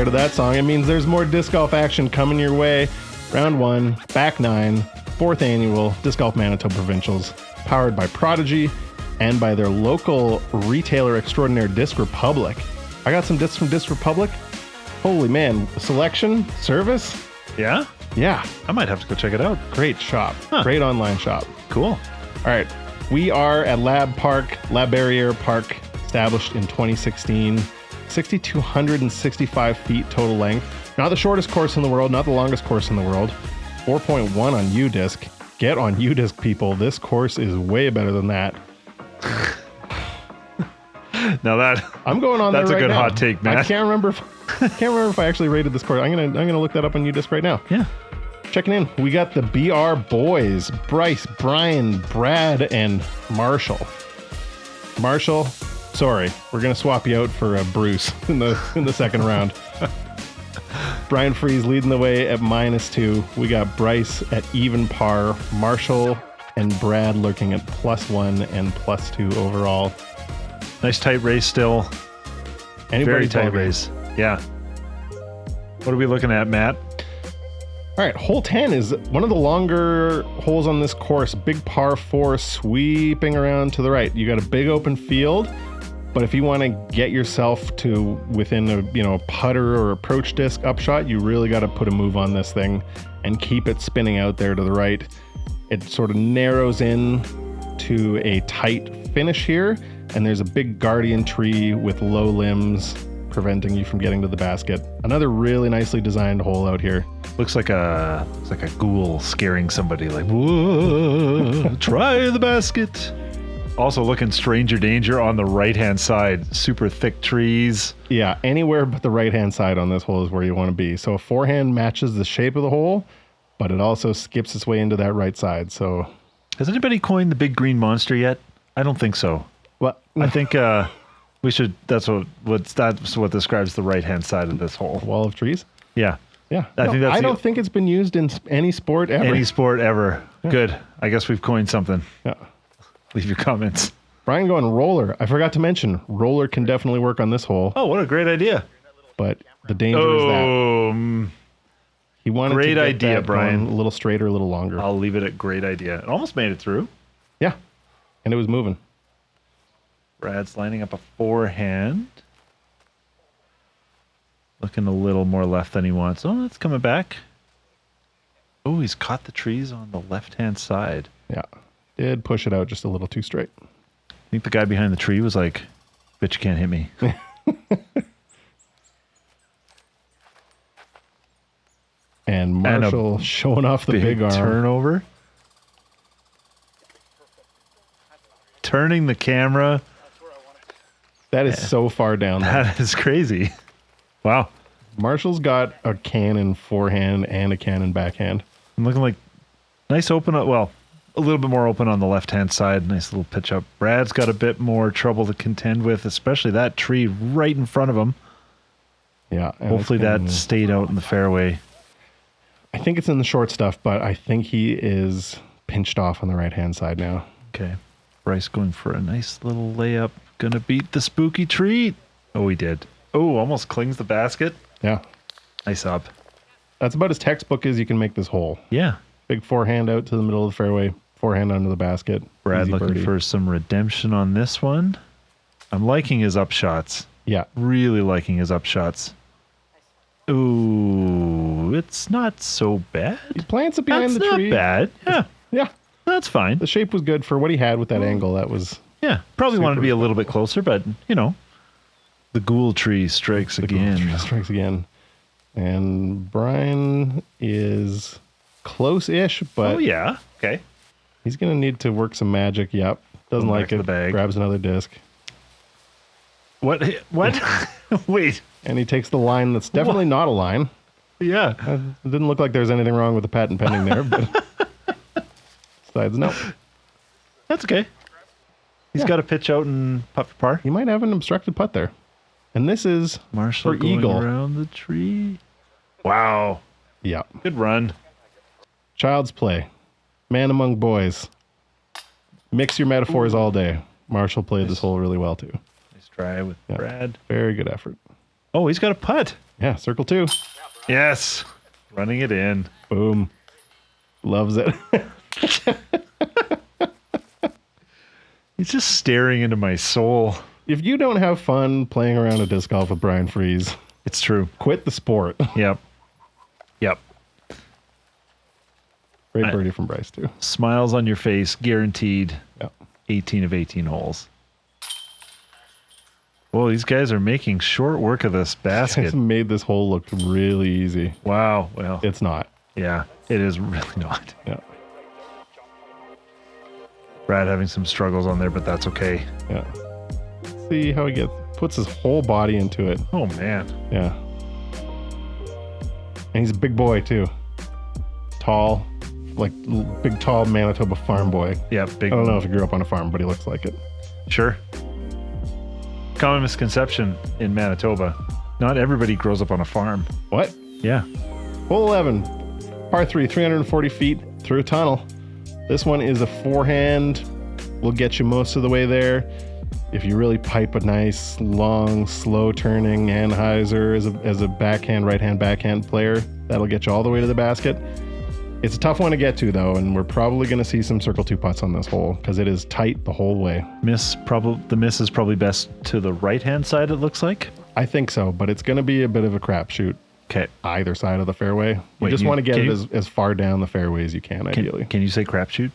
part of that song. It means there's more disc golf action coming your way. Round 1, back 9, 4th annual Disc Golf Manitoba Provincials, powered by Prodigy and by their local retailer extraordinaire, Disc Republic. I got some discs from Disc Republic. Holy man, selection, service. Yeah? Yeah. I might have to go check it out. Great shop. Great online shop. Cool. All right. We are at Berriere Park, established in 2016. 6,265 feet total length. Not the shortest course in the world, not the longest course in the world. 4.1 on UDisc. Get on UDisc, people. This course is way better than that. Now I'm going on. That's there right a good now. hot take, man. I can't remember if I actually rated this course. I'm gonna look that up on UDisc right now. Yeah. Checking in. We got the BR boys: Bryce, Brian, Brad, and Marshall. Marshall, sorry, we're gonna swap you out for Bruce in the second round. Brian Freeze leading the way at -2. We got Bryce at even par. Marshall and Brad lurking at +1 and +2 overall. Nice tight race still. Very tight race. Yeah. What are we looking at, Matt? All right, hole 10 is one of the longer holes on this course. Big par 4 sweeping around to the right. You got a big open field, but if you want to get yourself to within a putter or approach disc upshot, you really got to put a move on this thing and keep it spinning out there to the right. It sort of narrows in to a tight finish here, and there's a big guardian tree with low limbs preventing you from getting to the basket. Another really nicely designed hole out here. Looks like a ghoul scaring somebody, like, whoa, try the basket. Also looking stranger danger on the right-hand side. Super thick trees. Yeah, anywhere but the right-hand side on this hole is where you want to be. So a forehand matches the shape of the hole, but it also skips its way into that right side. So, has anybody coined the big green monster yet? I don't think so. Well, I think we should. That's what describes the right-hand side of this hole. Wall of trees. Yeah. Yeah. I don't think it's been used in any sport ever. Any sport ever. Yeah. Good. I guess we've coined something. Yeah. Leave your comments. Brian going roller. I forgot to mention, roller can definitely work on this hole. Oh, what a great idea. But the danger is that he wanted great to get idea, that Brian. A little straighter, a little longer. I'll leave it at great idea. It almost made it through. Yeah. And it was moving. Brad's lining up a forehand. Looking a little more left than he wants. Oh, that's coming back. Oh, he's caught the trees on the left-hand side. Yeah. Did push it out just a little too straight. I think the guy behind the tree was like, "Bitch, you can't hit me." And Marshall showing off the big arm. Turnover. Turning the camera. That is so far down there. That is crazy. Wow. Marshall's got a cannon forehand and a cannon backhand. I'm looking like nice open. Well, a little bit more open on the left-hand side. Nice little pitch up. Brad's got a bit more trouble to contend with, especially that tree right in front of him. Yeah. Hopefully that stayed out in the fairway. I think it's in the short stuff, but I think he is pinched off on the right-hand side now. Okay. Bryce going for a nice little layup. Gonna beat the spooky tree. Oh, he did. Oh, almost clings the basket. Yeah. Nice up. That's about as textbook as you can make this hole. Yeah. Big forehand out to the middle of the fairway. Forehand under the basket. Brad Easy looking birdie. for some redemption on this one. I'm liking his up shots. Yeah. Really liking his up shots. Ooh, it's not so bad. He plants it behind That's the tree. not bad. Yeah. Yeah. That's fine. The shape was good for what he had with that angle. That was... Yeah. Probably wanted to super be a little bit closer, but, the ghoul tree strikes again. Ghoul tree strikes again. And Brian is close-ish, but... Oh, yeah. Okay. He's going to need to work some magic. Yep. Doesn't Going like back to it. the bag. Grabs another disc. What? Wait. And he takes the line that's definitely not a line. Yeah. It didn't look like there was anything wrong with the patent pending there, but... Besides, no. That's okay. He's got a pitch out and putt for par. He might have an obstructed putt there. And this is Marshall for going eagle. around the tree. Wow. Yeah. Good run. Child's play. Man among boys. Mix your metaphors all day. Marshall played this hole really well, too. Nice try with Brad. Very good effort. Oh, he's got a putt. Yeah, circle 2. Yes. Running it in. Boom. Loves it. He's just staring into my soul. If you don't have fun playing around a disc golf with Brian Fries, It's true. quit the sport. Yep. Yep. Great birdie from Bryce, too. Smiles on your face, guaranteed. Yeah. 18 of 18 holes. Well, these guys are making short work of this basket. It's made this hole look really easy. Wow. Well, It's not. yeah, it is really not. Yeah. Brad having some struggles on there, but that's okay. Yeah. Let's see how he puts his whole body into it. Oh, man. Yeah. And he's a big boy, too. Tall. Like, big, tall Manitoba farm boy. Yeah, big. I don't know if he grew up on a farm, but he looks like it. Sure. Common misconception in Manitoba. Not everybody grows up on a farm. What? Yeah. Hole 11. Par 3, 340 feet through a tunnel. This one is a forehand. Will get you most of the way there. If you really pipe a nice, long, slow turning Anheuser as a backhand, right-hand backhand player, that'll get you all the way to the basket. It's a tough one to get to, though, and we're probably going to see some circle 2 putts on this hole because it is tight the whole way. The miss is probably best to the right-hand side, it looks like. I think so, but it's going to be a bit of a crapshoot. Okay. Either side of the fairway. Wait, You just want to get can it you- as far down the fairway as you can, ideally. Can you say crapshoot?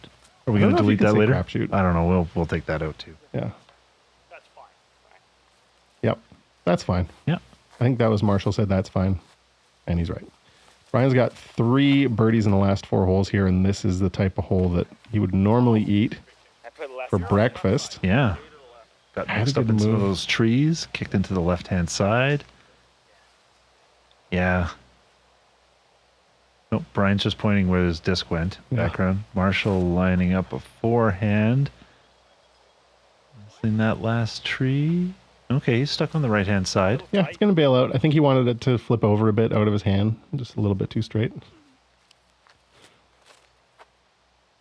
Are we I don't going to know if delete you that can say later? crapshoot. I don't know. We'll take that out too. Yeah. Yep. That's fine. Yeah. I think that was Marshall said that's fine. And he's right. Brian's got 3 birdies in the last 4 holes here, and this is the type of hole that he would normally eat for breakfast. Yeah. Got Had a mixed up good in some of move. those trees, kicked into the left-hand side. Yeah. Nope, Brian's just pointing where his disc went. Yeah. Background. Marshall lining up a forehand. Missing that last tree. Okay, he's stuck on the right-hand side. Yeah, it's going to bail out. I think he wanted it to flip over a bit out of his hand. Just a little bit too straight.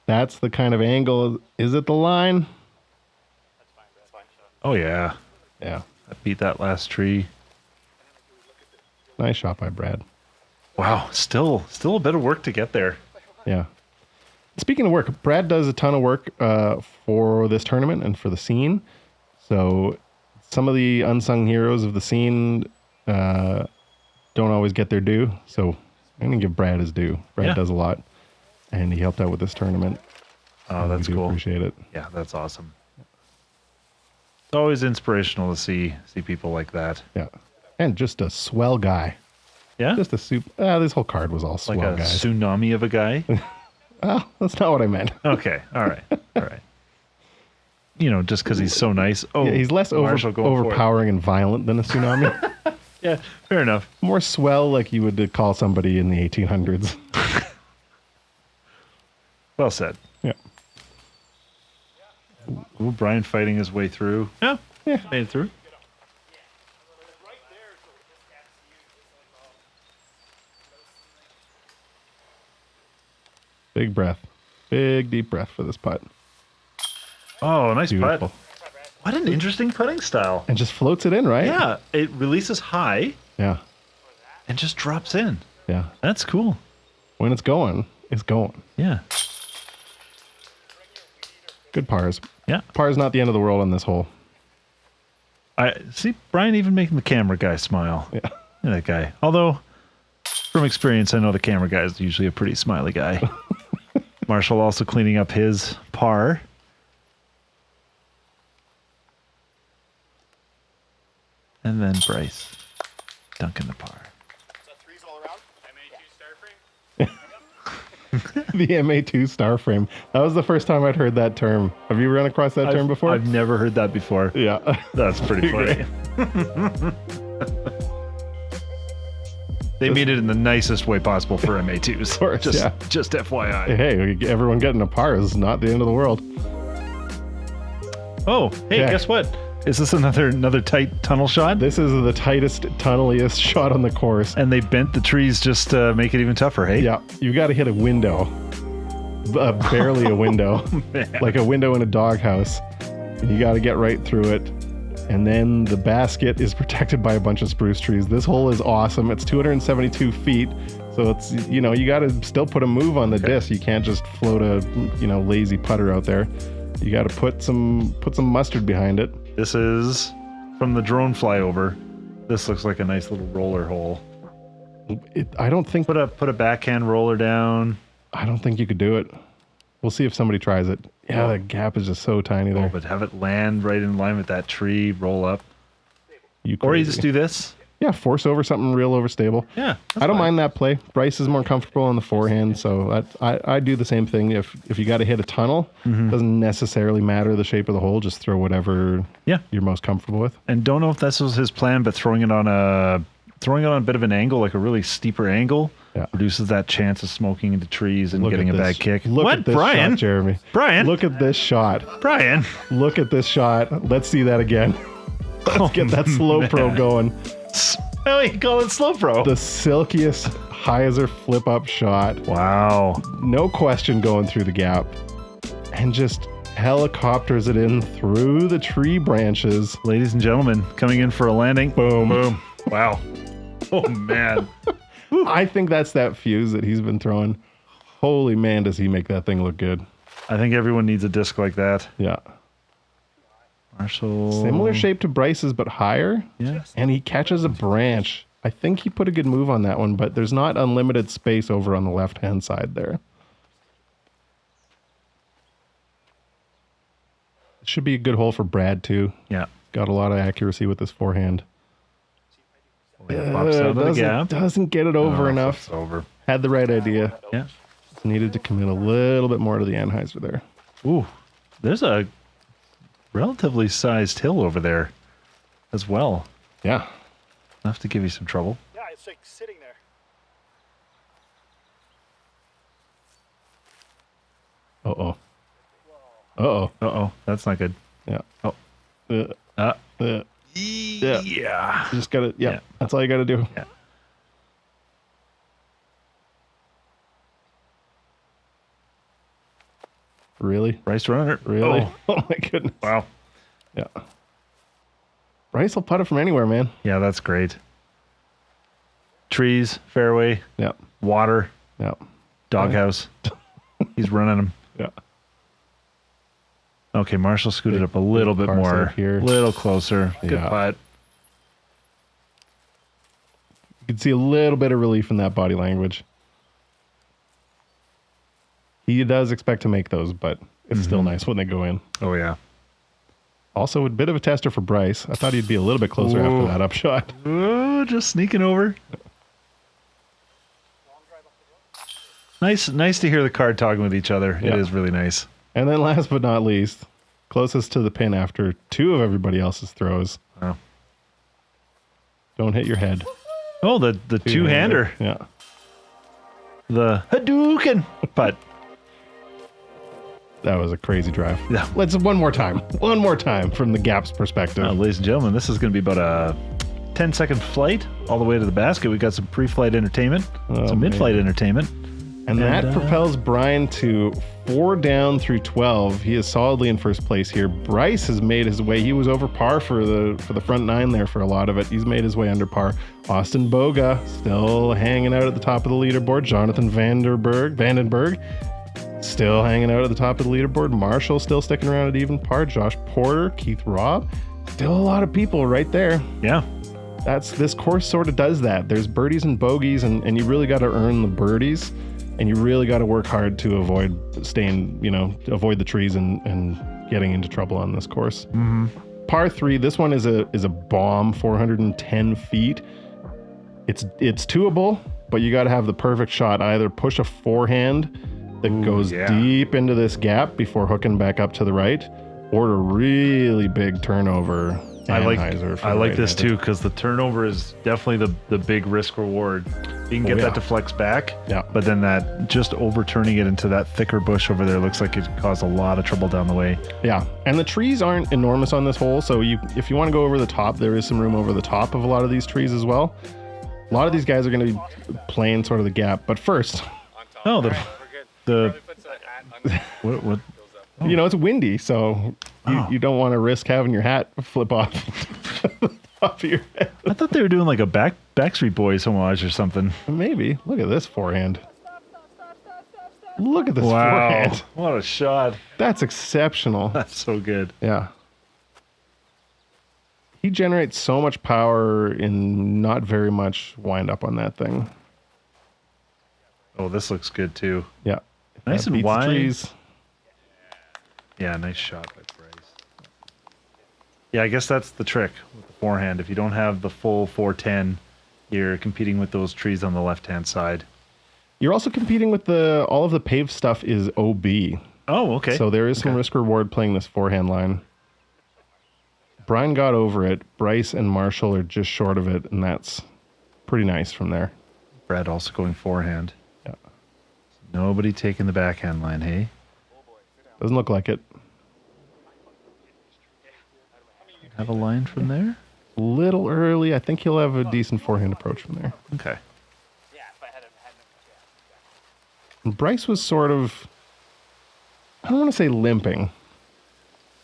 That's the kind of angle. Is it the line? Oh, yeah. Yeah. I beat that last tree. Nice shot by Brad. Wow, still a bit of work to get there. Yeah. Speaking of work, Brad does a ton of work for this tournament and for the scene. So some of the unsung heroes of the scene don't always get their due. So I'm going to give Brad his due. Brad Yeah. does a lot. And he helped out with this tournament. Oh, that's we do cool. Appreciate it. Yeah, that's awesome. It's always inspirational to see people like that. Yeah. And just a swell guy. Yeah? Just a this whole card was all swell like a guys. tsunami of a guy. Oh, that's not what I meant. Okay, all right. You know, just because he's so nice. Oh, Yeah, he's less Marshall going for it. overpowering and violent than a tsunami. Yeah, fair enough. More swell like you would call somebody in the 1800s. Well said. Yeah. Ooh, Brian fighting his way through. Yeah, made it through. Big breath. Big deep breath for this putt. Oh, nice Beautiful. putt. What an interesting putting style. And just floats it in, right? Yeah, it releases high Yeah. and just drops in. Yeah. That's cool. When it's going, it's going. Yeah. Good pars. Yeah. Par's not the end of the world on this hole. I see Brian even making the camera guy smile. Yeah. Look at that guy. Although, from experience, I know the camera guy is usually a pretty smiley guy. Marshall also cleaning up his par. And then Bryce dunking the par. Threes all around. MA2 star frame. The MA2 star frame. That was the first time I'd heard that term. Have you run across that term before? I've never heard that before. Yeah. That's pretty funny. They made it in the nicest way possible for MA2s. Of course, just, yeah. just FYI. Hey, everyone getting a par is not the end of the world. Oh, hey, Yeah. guess what? Is this another tight tunnel shot? This is the tightest, tunneliest shot on the course. And they bent the trees just to make it even tougher, hey? Yeah, you got to hit a window. Barely a window. Man. Like a window in a doghouse. And you got to get right through it. And then the basket is protected by a bunch of spruce trees. This hole is awesome. It's 272 feet. So it's, you know, you got to still put a move on the disc. You can't just float a, you know, lazy putter out there. You got to put some mustard behind it. This is from the drone flyover. This looks like a nice little roller hole. I don't think Put a backhand roller down. I don't think you could do it. We'll see if somebody tries it. Yeah, the gap is just so tiny there. But have it land right in line with that tree, roll up. Or Crazy. you just do this. Yeah, force over something real overstable. Yeah. I don't mind that play. Bryce is more comfortable on the forehand, so I do the same thing. If you got to hit a tunnel, doesn't necessarily matter the shape of the hole. Just throw whatever you're most comfortable with. And don't know if this was his plan, but throwing it on a bit of an angle, like a really steeper angle, reduces that chance of smoking into trees and getting a bad kick. Look at this shot, Jeremy. Brian. Look at this shot. Brian. Look at this shot. Let's see that again. Let's get that slow pro going. Oh, you call it slow pro. The silkiest hyzer flip up shot. Wow. No question going through the gap. And just helicopters it in through the tree branches. Ladies and gentlemen, coming in for a landing. Boom. Boom. Wow. Oh, man. I think that's that fuse that he's been throwing. Holy man, does he make that thing look good. I think everyone needs a disc like that. Yeah. Marshall. Similar shape to Bryce's, but higher. Yeah. And he catches a branch. I think he put a good move on that one, but there's not unlimited space over on the left-hand side there. It should be a good hole for Brad, too. Yeah. Got a lot of accuracy with this forehand. Pops out of the gap. Doesn't get it over enough. It's over. Had the right idea. Yeah. Just needed to commit a little bit more to the Anheuser there. Ooh. There's a relatively sized hill over there as well. Yeah. Enough to give you some trouble. Yeah, it's like sitting there. Uh-oh. Uh-oh. Uh-oh. That's not good. Yeah. Oh. Yeah. Yeah. You just gotta, Yeah. that's all you gotta do. Yeah. Really? Bryce runner. Really? Oh. Oh my goodness. Wow. Yeah. Bryce will putt it from anywhere, man. Yeah, that's great. Trees, fairway, Yeah. water, Yeah. doghouse. He's running them. Yeah. Okay, Marshall scooted up a little bit Parse more. out here. Little closer. Good Yeah. putt. You can see a little bit of relief in that body language. He does expect to make those, but it's still nice when they go in. Oh, yeah. Also, a bit of a tester for Bryce. I thought he'd be a little bit closer after that upshot. Oh, just sneaking over. Nice to hear the card talking with each other. Yeah. It is really nice. And then last but not least, closest to the pin after two of everybody else's throws. Oh, Don't hit your head. oh the two-hander. Yeah. The Hadouken putt. That was a crazy drive. Yeah. Let's one more time. One more time from the gap's perspective. Ladies and gentlemen, this is going to be about a 10-second flight all the way to the basket. We got some pre-flight entertainment, some mid-flight entertainment. And that propels Brian to 4 down through 12. He is solidly in first place here. Bryce has made his way. He was over par for the front nine there for a lot of it. He's made his way under par. Austin Boga still hanging out at the top of the leaderboard. Jonathan Vandenberg still hanging out at the top of the leaderboard. Marshall still sticking around at even par. Josh Porter, Keith Robb. Still a lot of people right there. Yeah. This course sort of does that. There's birdies and bogeys, and you really got to earn the birdies. And you really got to work hard to avoid avoid the trees and getting into trouble on this course. Mm-hmm. Par 3, this one is a bomb, 410 feet. It's doable, but you got to have the perfect shot. Either push a forehand that goes deep into this gap before hooking back up to the right, or a really big turnover. I like this too, because the turnover is definitely the big risk reward. You can get that to flex back, but then that just overturning it into that thicker bush over there looks like it could cause a lot of trouble down the way. Yeah, and the trees aren't enormous on this hole, so if you want to go over the top, there is some room over the top of a lot of these trees as well. A lot of these guys are going to be playing sort of the gap, but first, what? it's windy, so You don't want to risk having your hat flip off the top of your head. I thought they were doing like a Backstreet Boys homage or something. Maybe. Look at this forehand. Look at this Wow. forehand. What a shot. That's exceptional. That's so good. Yeah. He generates so much power in not very much wind up on that thing. Oh, this looks good too. Yeah. Nice That and beats the wide. trees. Yeah, nice shot by Bryce. Yeah, I guess that's the trick with the forehand. If you don't have the full 410, you're competing with those trees on the left-hand side. You're also competing with all of the paved stuff is OB. Oh, okay. So there is some risk reward playing this forehand line. Brian got over it. Bryce and Marshall are just short of it, and that's pretty nice from there. Brad also going forehand. Yeah. Nobody taking the backhand line, hey? Doesn't look like it. Have a line from there? Little early. I think he'll have a decent forehand approach from there. Okay. And Bryce was sort of, I don't want to say limping,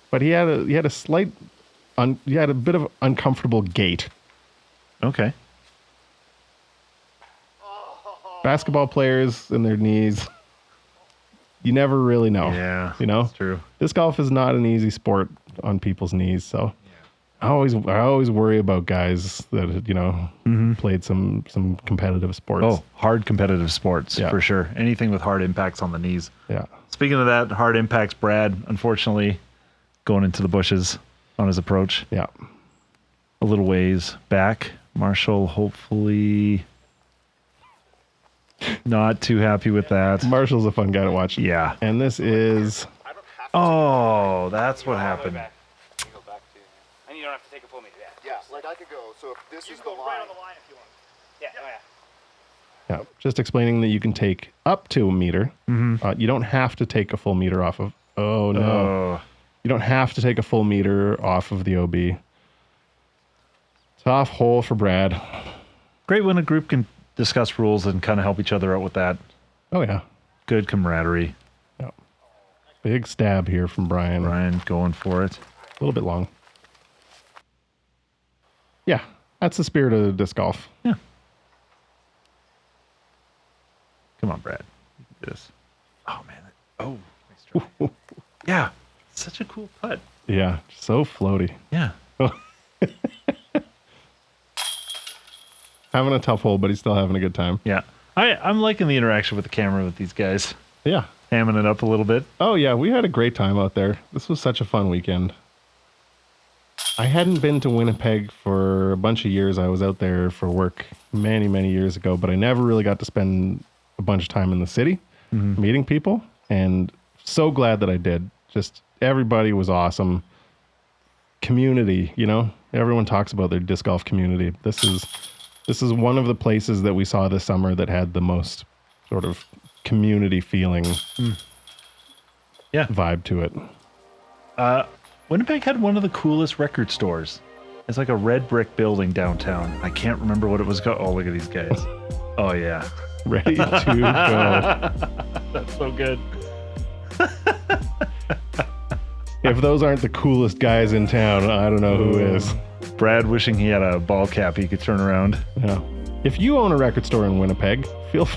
but he had a slight, he had a bit of uncomfortable gait. Okay. Basketball players and their knees, you never really know. Yeah, you know, that's true. Disc golf is not an easy sport on people's knees, so I always worry about guys that played some competitive sports. Oh, hard competitive sports for sure. Anything with hard impacts on the knees. Yeah. Speaking of that, hard impacts, Brad, unfortunately, going into the bushes on his approach. Yeah. A little ways back. Marshall, hopefully not too happy with that. Marshall's a fun guy to watch. Yeah. And this is... Oh, that's what happened. And you don't have to take a full meter. Yeah, like I could go. So if this You is can the go line, right on the line if you want. Yeah. Oh yeah. Yeah, just explaining that you can take up to a meter. You don't have to take a full meter off of... Oh, no. Oh. You don't have to take a full meter off of the OB. Tough hole for Brad. Great when a group can discuss rules and kind of help each other out with that. Oh, yeah. Good camaraderie. Yeah. Big stab here from Brian. Ryan going for it. A little bit long. Yeah, that's the spirit of disc golf. Yeah. Come on, Brad. You can do this. Oh, man. Oh, nice try. Yeah. Such a cool putt. Yeah, so floaty. Yeah. Having a tough hole, but he's still having a good time. Yeah. I'm liking the interaction with the camera with these guys. Yeah. Hamming it up a little bit. Oh, yeah, we had a great time out there. This was such a fun weekend. I hadn't been to Winnipeg for a bunch of years. I was out there for work many, many years ago, but I never really got to spend a bunch of time in the city meeting people, and so glad that I did. Just everybody was awesome. Community, everyone talks about their disc golf community. This is one of the places that we saw this summer that had the most sort of community feeling vibe to it. Winnipeg had one of the coolest record stores. It's like a red brick building downtown. I can't remember what it was called. Oh, look at these guys. Oh, yeah. Ready to go. That's so good. If those aren't the coolest guys in town, I don't know who is. Brad wishing he had a ball cap he could turn around. Yeah. If you own a record store in Winnipeg,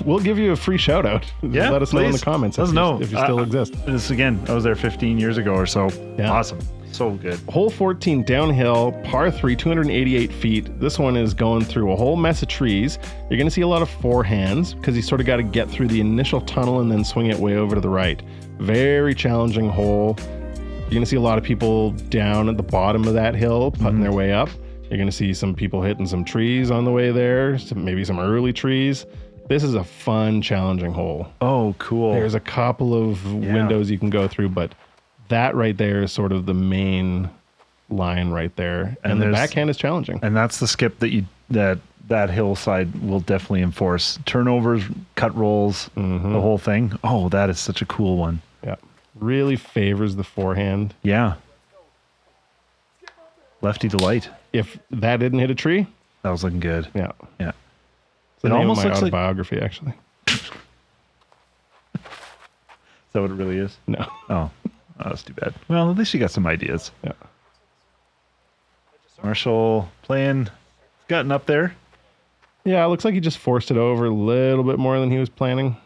we'll give you a free shout out. Yeah, let us know in please. the comments Let us know. if you still exist. This again, I was there 15 years ago or so. Yeah. Awesome. So good. Hole 14 downhill, par 3, 288 feet. This one is going through a whole mess of trees. You're going to see a lot of forehands because you sort of got to get through the initial tunnel and then swing it way over to the right. Very challenging hole. You're going to see a lot of people down at the bottom of that hill putting their way up. You're going to see some people hitting some trees on the way there, maybe some early trees. This is a fun, challenging hole. Oh, cool. There's a couple of windows you can go through, but that right there is sort of the main line right there. And the backhand is challenging. And that's the skip that hillside will definitely enforce. Turnovers, cut rolls, the whole thing. Oh, that is such a cool one. Yeah. Really favors the forehand. Yeah. Lefty delight. If that didn't hit a tree, That was looking good. yeah. Yeah. It's the It name almost of my looks like- autobiography, actually. Is that what it really is? No. Oh, that's too bad. Well, at least you got some ideas. Yeah. Marshall playing, gotten up there. Yeah, it looks like he just forced it over a little bit more than he was planning.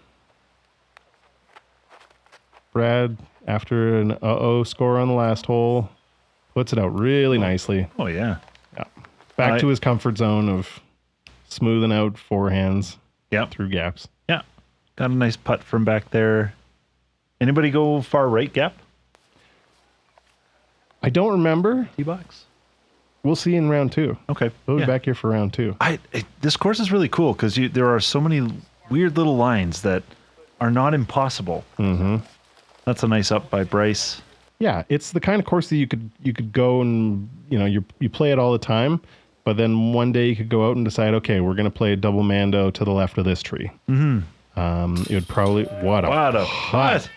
Brad, after an score on the last hole, puts it out really nicely. Oh, yeah. Yeah. Back to his comfort zone of smoothing out forehands through gaps. Yeah. Got a nice putt from back there. Anybody go far right gap? I don't remember. T-box? We'll see in round 2. Okay. We'll be back here for round 2. This course is really cool because there are so many weird little lines that are not impossible. Mm-hmm. That's a nice up by Bryce. Yeah, it's the kind of course that you could go and you play it all the time, but then one day you could go out and decide, okay, we're going to play a double mando to the left of this tree. Mm-hmm. It would probably what a putt.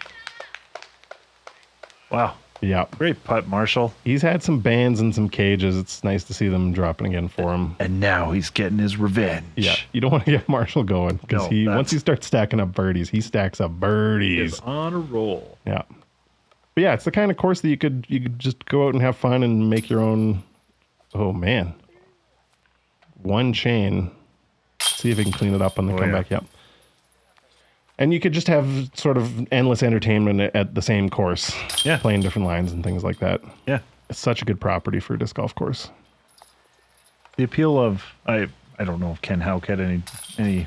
Wow. Yeah. Great putt, Marshall. He's had some bands and some cages. It's nice to see them dropping again for him. And now he's getting his revenge. Yeah. You don't want to get Marshall going because once he starts stacking up birdies, he stacks up birdies. He's on a roll. Yeah. But yeah, it's the kind of course that you could just go out and have fun and make your own. Oh man. One chain. See if he can clean it up on the comeback. Yeah. And you could just have sort of endless entertainment at the same course. Yeah. Playing different lines and things like that. Yeah. It's such a good property for a disc golf course. The appeal of I don't know if Ken Houck had any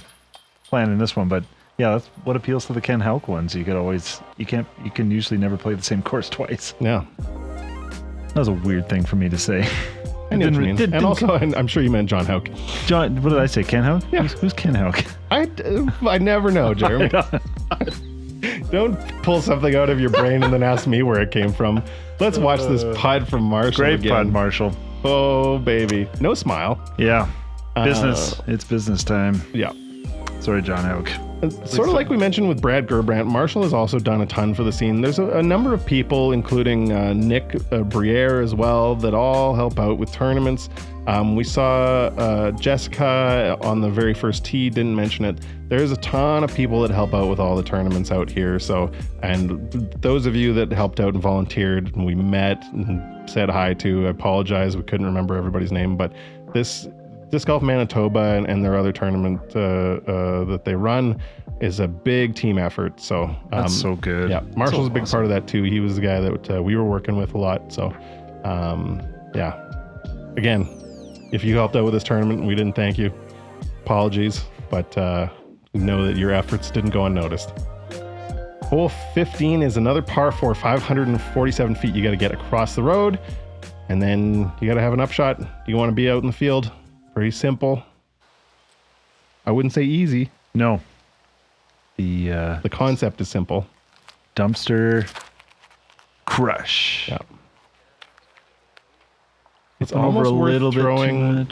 plan in this one, but yeah, that's what appeals to the Ken Houck ones. You can usually never play the same course twice. Yeah. That was a weird thing for me to say. I know what you mean. And also, I'm sure you meant John Houck. John, what did I say? Ken Houck? Yeah. Who's Ken Houck? I never know, Jeremy. Don't pull something out of your brain and then ask me where it came from. Let's watch this putt from Marshall. Great again. putt, Marshall. Oh, baby. No smile. Yeah. Business. It's business time. Yeah. Sorry, John Houck. Sort of like we mentioned with Brad Gerbrandt, Marshall has also done a ton for the scene. There's a number of people, including Nick Berriere as well, that all help out with tournaments. We saw Jessica on the very first tee, didn't mention it. There's a ton of people that help out with all the tournaments out here. So, and those of you that helped out and volunteered and we met and said hi to, I apologize, we couldn't remember everybody's name, but this Disc Golf Manitoba and their other tournament that they run is a big team effort. So that's so good. Yeah, Marshall's a big part of that too. He was the guy that we were working with a lot. So yeah, again, if you helped out with this tournament and we didn't thank you, apologies, but know that your efforts didn't go unnoticed. Hole 15 is another par 4, 547 feet. You got to get across the road, and then you got to have an upshot. You want to be out in the field. Pretty simple. I wouldn't say easy. No. The concept is simple. Dumpster crush. Yeah. It's almost worth throwing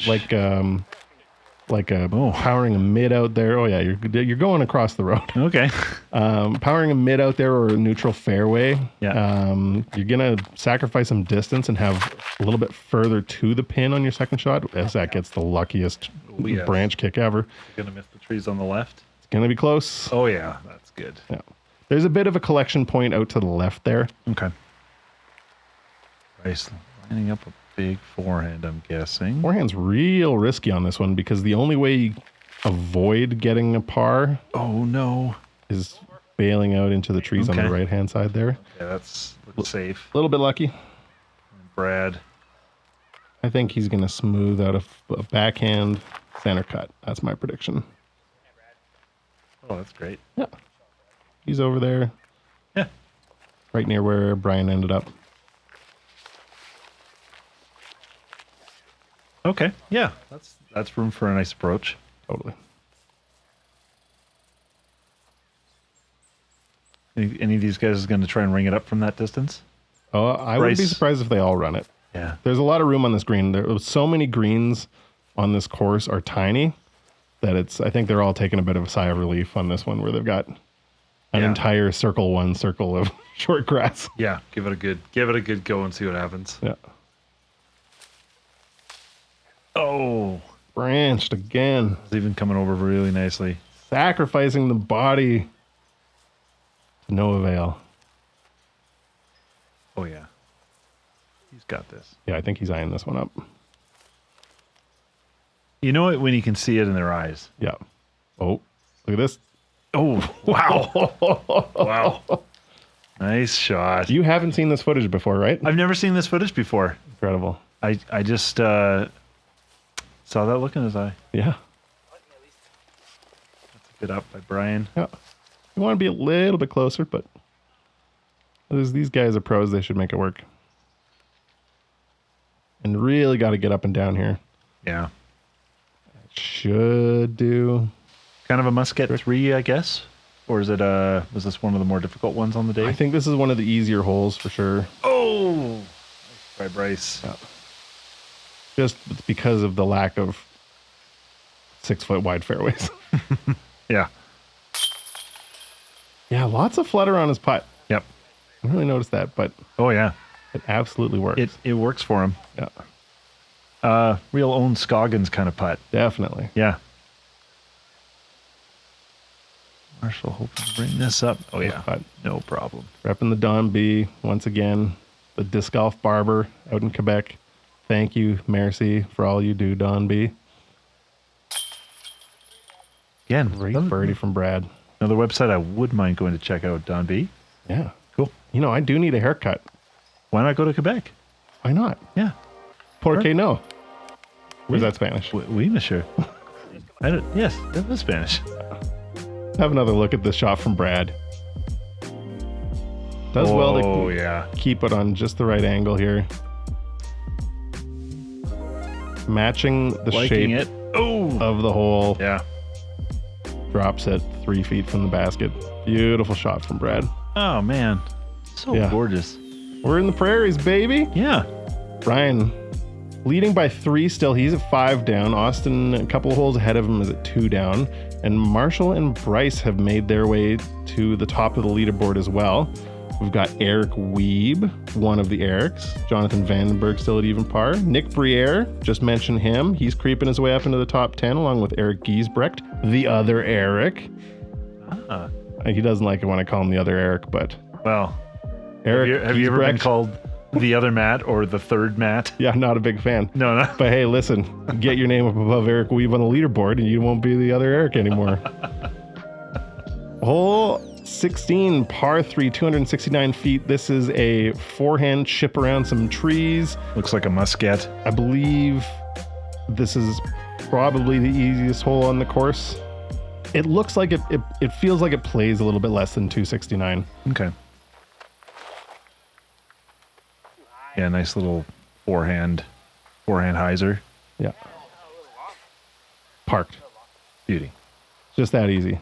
like a powering a mid out there. Oh yeah, you're going across the road. Okay. Powering a mid out there or a neutral fairway. Yeah. You're gonna sacrifice some distance and have a little bit further to the pin on your second shot, as that gets the luckiest branch kick ever. You're gonna miss the trees on the left. It's gonna be close. Oh yeah, that's good. Yeah. There's a bit of a collection point out to the left there. Okay. Nice. Lining up a big forehand, I'm guessing. Forehand's real risky on this one because the only way you avoid getting a par is bailing out into the trees on the right hand side there. Yeah, that's safe. A little bit lucky. And Brad. I think he's going to smooth out a backhand center cut. That's my prediction. Oh, that's great. Yeah. He's over there. Yeah. Right near where Brian ended up. Okay. Yeah. That's room for a nice approach. Totally. Any of these guys is going to try and ring it up from that distance? Oh, I wouldn't be surprised if they all run it. Yeah. There's a lot of room on this green. There so many greens on this course are tiny that I think they're all taking a bit of a sigh of relief on this one where they've got an entire circle of short grass. Yeah. Give it a good go and see what happens. Yeah. Oh, branched again. It's even coming over really nicely. Sacrificing the body to no avail. Oh, yeah. He's got this. Yeah, I think he's eyeing this one up. You know it when you can see it in their eyes. Yeah. Oh, look at this. Oh, wow. Wow. Nice shot. You haven't seen this footage before, right? I've never seen this footage before. Incredible. I just saw that look in his eye. Yeah. That's a good up by Brian. Yeah. You want to be a little bit closer, but these guys are pros. They should make it work. And really got to get up and down here. Yeah. Should do. Kind of a must get 3, I guess. Or is it was this one of the more difficult ones on the day? I think this is one of the easier holes for sure. Oh, nice by Bryce. Yeah. Just because of the lack of 6-foot wide fairways. Yeah. Yeah, lots of flutter on his putt. Yep. I didn't really noticed that, but Oh yeah. it absolutely works. It works for him. Yeah, Real own Scoggins kind of putt. definitely. Yeah. Marshall hoping to bring this up. Oh yeah. Putt. No problem. Repping the Don B once again. The disc golf barber out in Quebec. Thank you, merci, for all you do, Don B. Again, Great birdie from Brad. another website I would mind going to check out, Don B. Yeah. Cool. You know, I do need a haircut. Why not go to Quebec? Why not? Yeah. Por Sure. qué no? Or is that Spanish? Oui, monsieur. Yes, that was Spanish. Have another look at this shot from Brad. Does well to yeah. keep it on just the right angle here. Matching the Liking shape it. Oh. of the hole. Yeah. Drops it 3 feet from the basket. Beautiful shot from Brad. Oh, man. So Yeah. gorgeous. We're in the prairies, baby. Yeah. Ryan leading by 3 still. He's at 5 down. Austin, a couple of holes ahead of him, is at 2 down. And Marshall and Bryce have made their way to the top of the leaderboard as well. We've got Eric Weeb, one of the Erics. Jonathan Vandenberg still at even par. Nick Berriere, just mentioned him. He's creeping his way up into the top 10 along with Eric Giesbrecht, the other Eric. He doesn't like it when I call him the other Eric, but Well, Eric have you ever been Giesbrecht? called the other Matt or the third Matt? Yeah, not a big fan. No, no. But hey, listen, get your name up above Eric Weeb on the leaderboard and you won't be the other Eric anymore. Hole 16, par 3, 269 feet. This is a forehand chip around some trees. Looks like a musket. I believe this is probably the easiest hole on the course. It looks like it feels like it plays a little bit less than 269. Okay. Yeah, nice little forehand hyzer. Yeah. Parked. Beauty. Just that easy.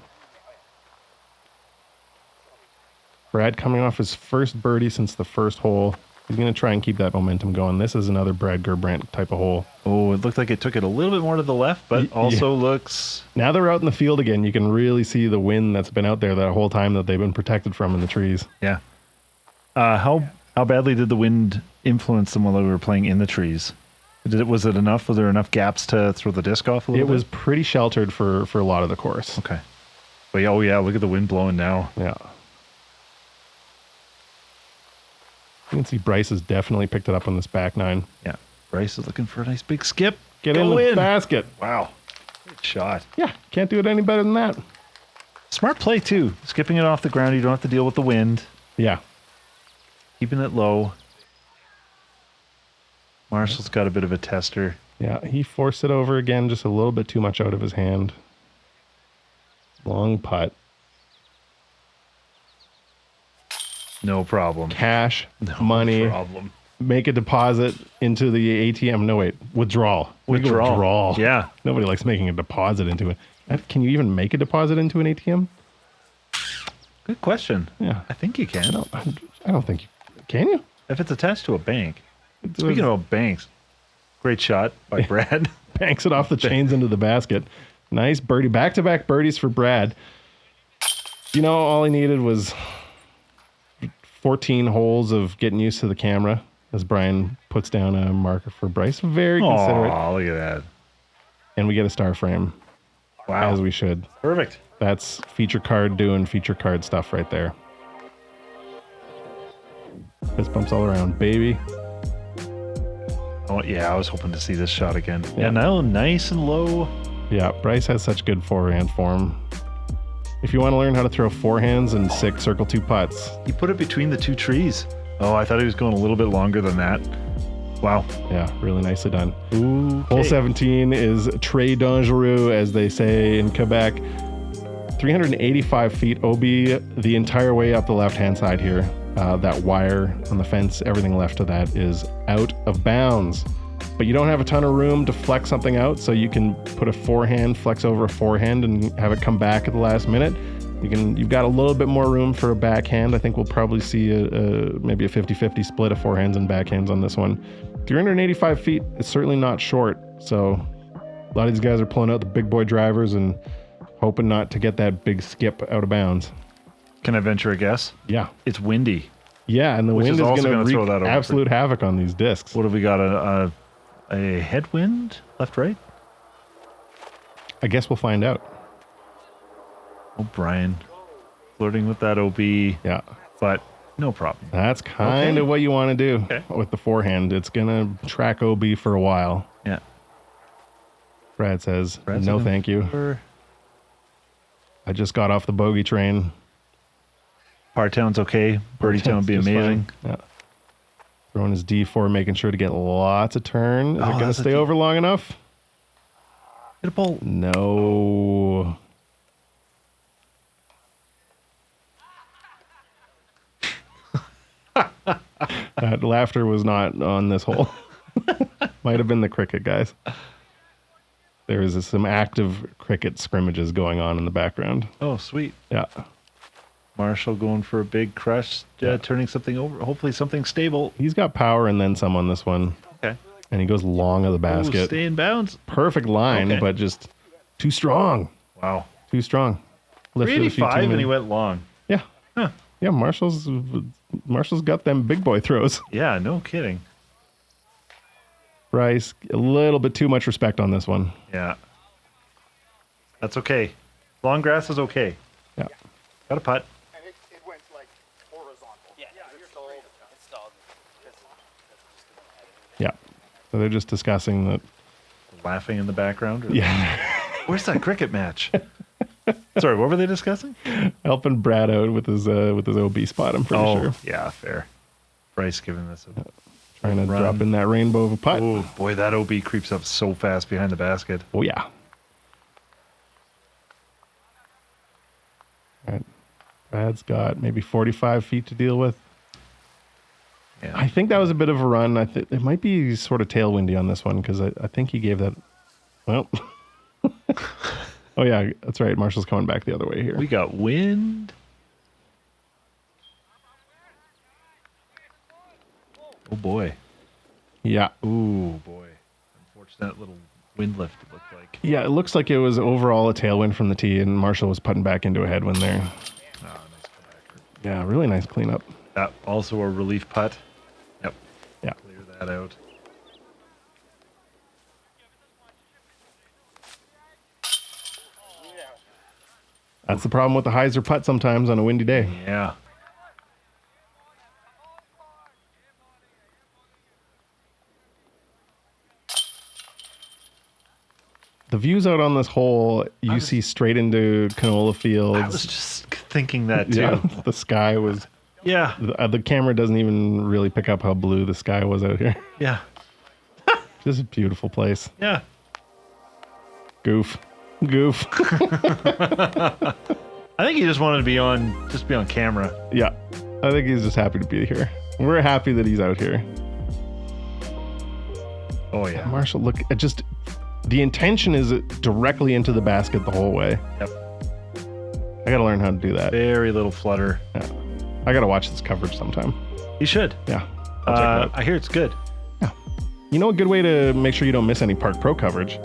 Brad coming off his first birdie since the first hole. He's going to try and keep that momentum going. This is another Brad Gerbrandt type of hole. Oh, it looked like it took it a little bit more to the left, but also looks... Now they're out in the field again. You can really see the wind that's been out there that whole time that they've been protected from in the trees. Yeah. How badly did the wind influence them while they were playing in the trees? Was it enough? Was there enough gaps to throw the disc off a little bit? It was pretty sheltered for a lot of the course. Okay. But yeah, oh yeah, look at the wind blowing now. Yeah. You can see Bryce has definitely picked it up on this back nine. Yeah. Bryce is looking for a nice big skip. Get in the basket. Wow. Good shot. Yeah, can't do it any better than that. Smart play too. Skipping it off the ground, you don't have to deal with the wind. Yeah. Keeping it low. Marshall's got a bit of a tester. Yeah, he forced it over again, just a little bit too much out of his hand. Long putt. No problem. Cash, money, problem. make a deposit into the ATM. No, wait, withdrawal. Withdrawal. Yeah. Nobody likes making a deposit into it. Can you even make a deposit into an ATM? Good question. Yeah. I think you can. I don't think you can. You? If it's attached to a bank. Speaking of banks, great shot by Brad. Banks it off the chains into the basket. Nice birdie. Back-to-back birdies for Brad. You know, all he needed was 14 holes of getting used to the camera as Brian puts down a marker for Bryce. Very considerate. Oh, look at that. And we get a star frame. Wow. As we should. Perfect. That's feature card doing feature card stuff right there. Fist bumps all around, baby. Oh yeah, I was hoping to see this shot again. Yeah. Yeah, now nice and low. Yeah, Bryce has such good forehand form. If you want to learn how to throw forehands and sick circle 2 putts. He put it between the 2 trees. Oh, I thought he was going a little bit longer than that. Wow. Yeah, really nicely done. Ooh. Hole 17 is très dangereux, as they say in Quebec. 385 feet OB the entire way up the left-hand side here. That wire on the fence, everything left of that is out of bounds. But you don't have a ton of room to flex something out, so you can put a forehand, flex over a forehand, and have it come back at the last minute. You've got a little bit more room for a backhand. I think we'll probably see maybe a 50-50 split of forehands and backhands on this one. 385 feet is certainly not short, so a lot of these guys are pulling out the big boy drivers and hoping not to get that big skip out of bounds. Can I venture a guess? Yeah. It's windy. Yeah, and the wind is also going to throw wreak that over. absolute havoc on these discs. What have we got? A headwind? Left, right? I guess we'll find out. Oh, Brian. Flirting with that OB. Yeah. But no problem. That's kind of what you want to do with the forehand. It's going to track OB for a while. Yeah. Brad says, Brad's no looking thank you. for- I just got off the bogey train. Partown's okay. Birdie Town would be Just amazing. fine. Yeah. Throwing his D4, making sure to get lots of turn. Is it going to that's a stay over long enough? Hit a ball. No. That laughter was not on this hole. Might have been the cricket, guys. There is some active cricket scrimmages going on in the background. Oh, sweet. Yeah. Marshall going for a big crush, turning something over. Hopefully something stable. He's got power and then some on this one. Okay. And he goes long of the Ooh, basket. stay in bounds. Perfect line, Okay. but just too strong. Wow. Too strong. Lifted a few 385 too and he many. went long. Yeah. Huh. Yeah, Marshall's got them big boy throws. Yeah, no kidding. Bryce, a little bit too much respect on this one. Yeah. That's okay. Long grass is okay. Yeah. Got a putt. And it went like horizontal. Yeah, It's you're great. It's stalled. Yeah. So they're just discussing that. Laughing in the background. Or- Yeah. Where's that cricket match? Sorry, what were they discussing? Helping Brad out with his OB spot, I'm pretty sure. Yeah, fair. Bryce giving this a Trying to run. drop in that rainbow of a putt. Oh, boy, that OB creeps up so fast behind the basket. Oh, yeah. All right. Brad's got maybe 45 feet to deal with. Yeah. I think that was a bit of a run. I think it might be sort of tailwindy on this one because I think he gave that. Well, oh yeah, that's right. Marshall's coming back the other way here. We got wind. Oh boy. Yeah, Ooh boy. Unfortunate little wind lift it looked like. yeah. It looks like it was overall a tailwind from the tee, and Marshall was putting back into a headwind there. Oh, nice comeback. Yeah, really nice cleanup. Also a relief putt. Yep. Yeah. Clear that out. That's the problem with the hyzer putt sometimes on a windy day. Yeah. The views out on this hole, you see straight into canola fields. I was just thinking that too. Yeah, the sky was. Yeah. The camera doesn't even really pick up how blue the sky was out here. Yeah. Just a beautiful place. Yeah. Goof. I think he just wanted to be on camera. Yeah, I think he's just happy to be here. We're happy that he's out here. Oh yeah. Marshall, look, the intention is directly into the basket the whole way. Yep. I gotta learn how to do that. Very little flutter. Yeah. I gotta watch this coverage sometime. You should. Yeah. I'll check it out. I hear it's good. You know a good way to make sure you don't miss any Park Pro coverage?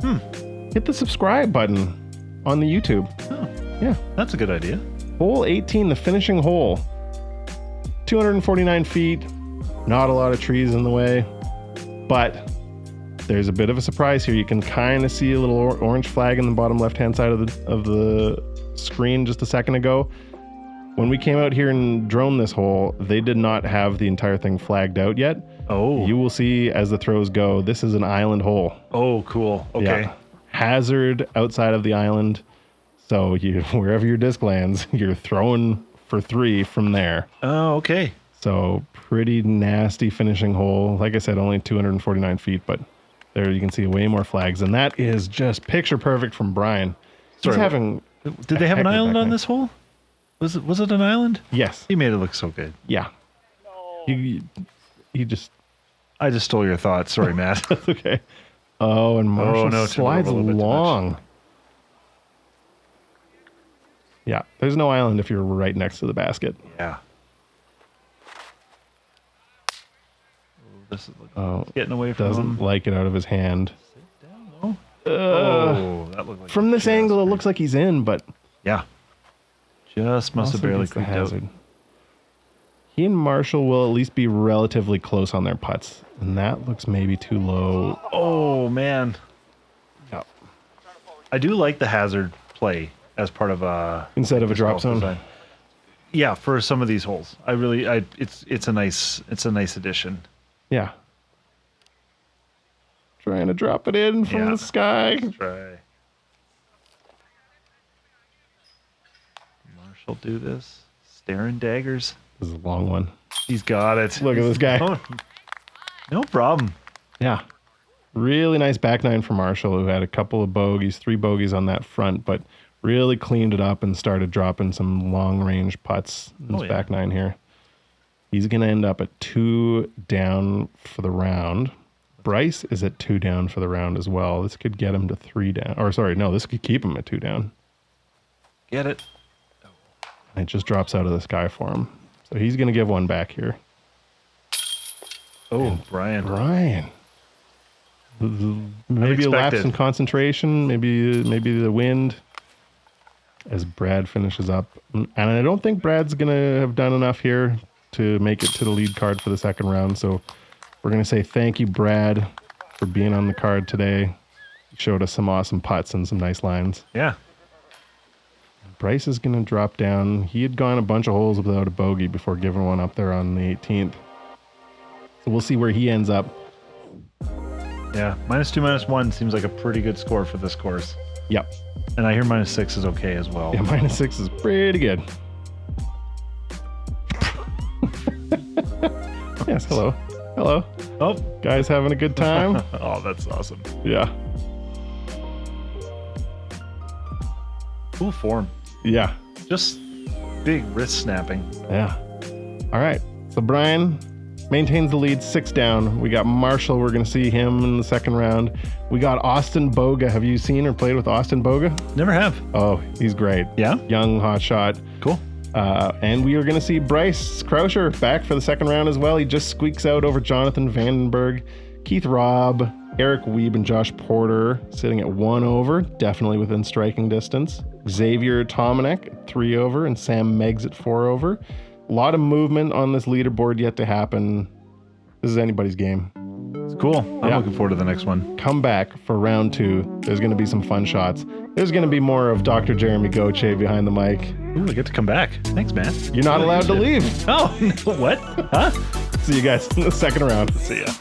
Hit the subscribe button on the YouTube. Oh, Yeah. that's a good idea. Hole 18, the finishing hole. 249 feet. Not a lot of trees in the way. But there's a bit of a surprise here. You can kind of see a little orange flag in the bottom left-hand side of the screen just a second ago. When we came out here and droned this hole, they did not have the entire thing flagged out yet. Oh. You will see as the throws go, this is an island hole. Oh, cool. Okay. Yeah. Hazard outside of the island. So wherever your disc lands, you're throwing for 3 from there. Oh, okay. So pretty nasty finishing hole. Like I said, only 249 feet, but there you can see way more flags. And that is just picture perfect from Brian. Sorry, He's having... Did they have an island on this hole? Was it an island? Yes. He made it look so good. Yeah. He just... I just stole your thoughts. Sorry, Matt. That's okay. Oh, and Marshall slides long. Yeah, there's no island if you're right next to the basket. Yeah. This is getting away from doesn't him. like it out of his hand. Sit down, oh, that looked like from this angle, it looks like he's in, but yeah, just must have barely creeped out. He and Marshall will at least be relatively close on their putts, and that looks maybe too low. Oh man, yeah. I do like the hazard play as part of a instead of a drop zone. Design. Yeah, for some of these holes, it's a nice addition. Yeah. Trying to drop it in from the sky. Let's try. Marshall do this. Staring daggers. This is a long one. He's got it. Look at this guy. No problem. Yeah. Really nice back nine for Marshall, who had a couple of bogeys, 3 bogeys on that front, but really cleaned it up and started dropping some long range putts in his back nine here. He's going to end up at 2 down for the round. Bryce is at 2 down for the round as well. This could get him to 3 down. Or sorry, no, this could keep him at 2 down. Get it. And it just drops out of the sky for him. So he's going to give one back here. Oh, Brian. Maybe a lapse in concentration. Maybe the wind. As Brad finishes up. And I don't think Brad's going to have done enough here to make it to the lead card for the second round. So we're going to say thank you, Brad, for being on the card today. You showed us some awesome putts and some nice lines. Yeah. Bryce is going to drop down. He had gone a bunch of holes without a bogey before giving one up there on the 18th. So we'll see where he ends up. Yeah, -2, -1 seems like a pretty good score for this course. Yep. And I hear -6 is okay as well. Yeah, -6 is pretty good. Yes, hello. Hello. Oh. Guys having a good time? Oh, that's awesome. Yeah. Cool form. Yeah. Just big wrist snapping. Yeah. All right. So Brian maintains the lead, 6 down. We got Marshall. We're going to see him in the second round. We got Austin Boga. Have you seen or played with Austin Boga? Never have. Oh, he's great. Yeah? Young, hot shot. Cool. And we are going to see Bryce Krauscher back for the second round as well. He just squeaks out over Jonathan Vandenberg, Keith Robb, Eric Weeb, and Josh Porter sitting at 1 over, definitely within striking distance. Xavier Tomanek at 3 over, and Sam Meggs at 4 over. A lot of movement on this leaderboard yet to happen. This is anybody's game. It's cool. I'm looking forward to the next one. Come back for round 2. There's going to be some fun shots. There's going to be more of Dr. Jeremy Gauthier behind the mic. Ooh, I get to come back. Thanks, man. You're not allowed to leave. Oh, no, what? Huh? See you guys in the second round. See ya.